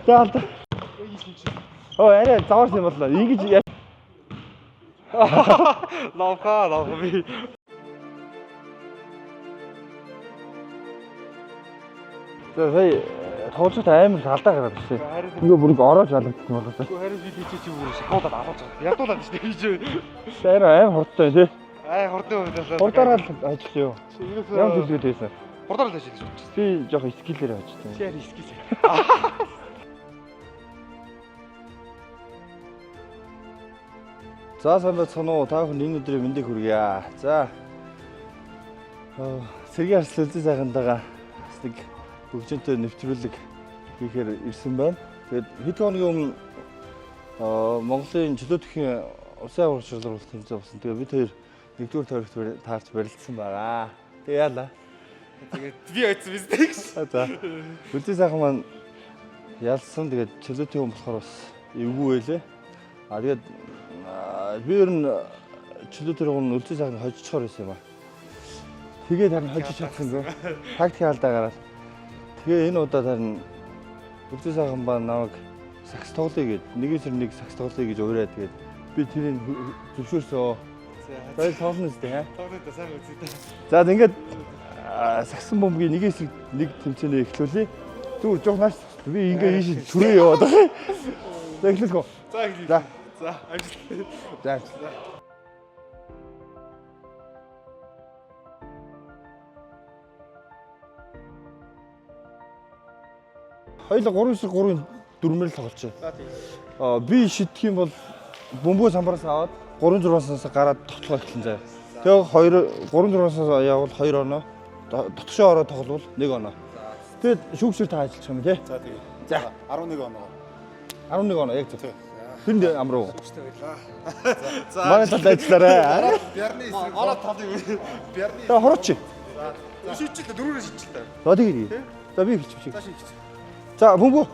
За. Арай заварсан юм боллоо. Ингэж Лавха би. За сая тоглолт амар алдаа гараад ирсэн. Ингээ бүрийг ороож алгадсан болоо. Харин би тийч юу бүр шахуулаад аваад байгаа. Ядуулаад шүү дээ хийж. Арай амар хурдтай тий. Хурдан байлаа. Хурдаараа л ажиллаа юу. Ямар төлөвлөд байсан. Хурдаар л ажиллаж байна. Би жоох скиллээр ажилласан. Чи яар скил. За сайн байцгаана уу? Та бүхэн энэ өдрийн мэндийг хүргье. За. Сэргийн арслан үзэн сайхантайгаа бас нэг хөгжөнтэй нэвтрүүлэг хийхээр ирсэн байна. Тэгээд хэд хоногийн өмнө Монголын чөлөөтөхийн улсын аварга шалралт тэмцээн болсон. Тэгээд бид хоёр нэгдүгээр тойрогт таарч барилдсан байгаа. Тэгээ яалаа. Тэгээд би ойцсон биз дээ. За. Үзэн сайхан маань ялсан. Тэгээд чөлөөтийн хүн болохоор бас эвгүй байлээ. Тэгээд би ер нь чөлөөтөр хүн үлзий сайхан хожичхоор байсан юм аа. Тэгээд харин хожиж чадсангүй. Тактик алдаа гараад. Тэгээ энэ удаад харин үлзий сайхан ба намайг сакс тоглоё гэд нэгээс нэг сакс тоглоё гэж уураад тэгээд би тэрийг зөвшөөрсөн. Баяр тоглоно үстэй хаа. Тоглоё сайн үзье дээ. За ингээд саксан бомбгийн нэгээс нэг тэмцээнээ эхлүүлье. Түр жоох нааш би ингээ ийш түрээ яваад байгаа. За эхлэх үү. За эхлэе. За. За амжилт. За. Хоёул 3-3 дөрмөр л тоглож байна. Би шидэх юм бол бөмбөг самбараас аваад 3-6-аас гараад тоглох эхэлнэ заяа. Тэгээ 3-6-аас явбал 2 оноо, дотгошоо ороо тогловол 1 оноо. Тэгээд шүүгчээр та ажиллах юм тий. За тэгээ. За 11 оноо. 11 оноо яг зөв. Тэнд амруу. Шүүгчтэй байлаа. За. Манай талд ажиллаарай. Бярны эсрэг. Оноо талын бярны. За хорооч. За шийдчихлээ дөрөвөр шийдчихлээ. За тэгээ. За би хэлчих. За шийдчих. За бөмбөг.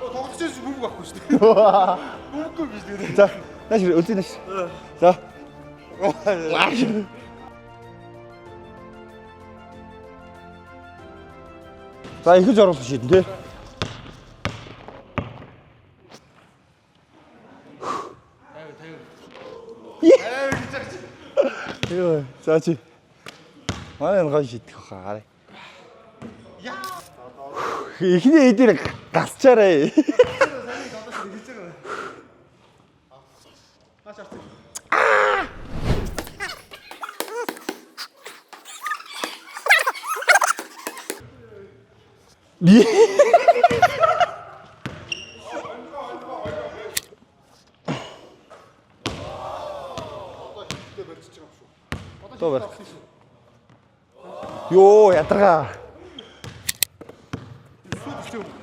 Тоглож бөмбөг авахгүй шүү дээ. Бөмбөггүй биш дээ. За нааш үлдээ нааш. За. За ихэж оруулах шийдэн тий. Йоо, за чи. Манай гоо шийдэх хаа. Яа. Ихний эдгээр гасчаарай. Би Тоо бэр. Йоо, ядаргаа.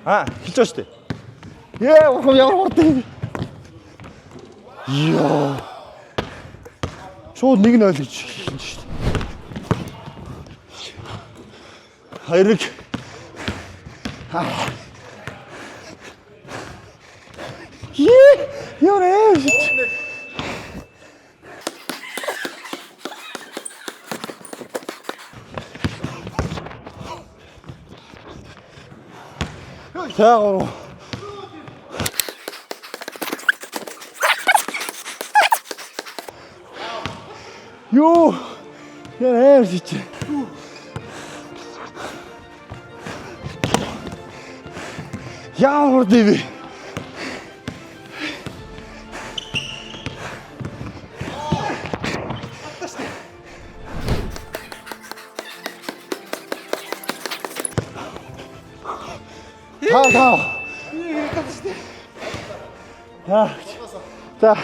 Хэлж байгаа шүү дээ. Ямар хурдан. Йоо. Шууд 1-0 гэж хэлсэн шүү дээ. Хайрыг. Ёо. За. Ёо. Яа шийч. Яа хурдээ. 다. 자.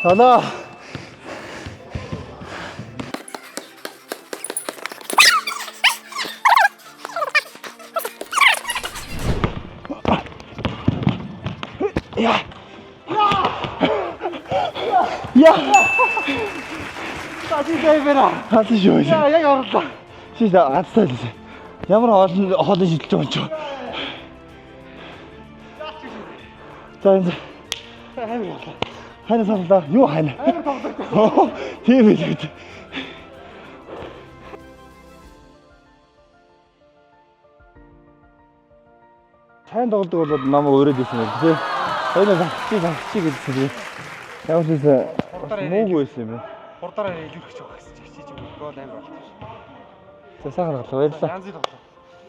하나. 야! 야! Яа. За чи зайвэра. Хатан шүү. Яа яг орлоо. Чи атсаа л. Ямар хоолой шидэлж байгаа юм чи. За энэ хайна сарлаа. Юу хайна? Тийм ээ л. Сайн тоглодог бол намайг өрөөд ирсэн байх тий. Хоёул чи гэсэн тий. Ямар ч муугүй байсан юм байна. Хурдаараа илүүрч байгаа гэсэн чи чиж гол амар болчих. За сайхан тоглоо баярлалаа. Янз бүр тоглоо.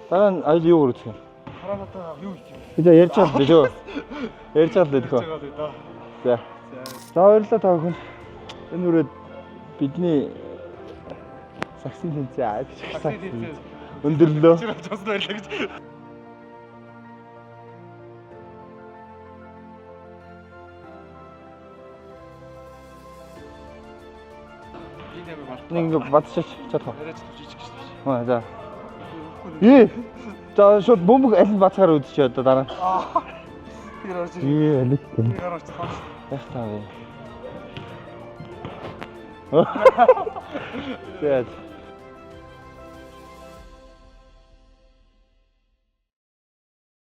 Дараа нь аял юу гөрөх юм? Хараатаа юу хийх юм? Би ярьж байгаа л дээ. Ярьж байгаа л дээ хөө. За. За баярлалаа та бүхэн. Энэ үрээд бидний саксын тэнцээ аа гэж өндөрлөө. Чи бас баярлаа гэж. Нэг ингэ бадчихаач чадах. Яриач жижиг гэж. Аа за. За шууд бөмбөг аль нь бацгаар үдчихээ одоо дараа. Тэр орж ирээ. Алиг. Тэр орж ирээ. Яах таа вэ? Тэгээд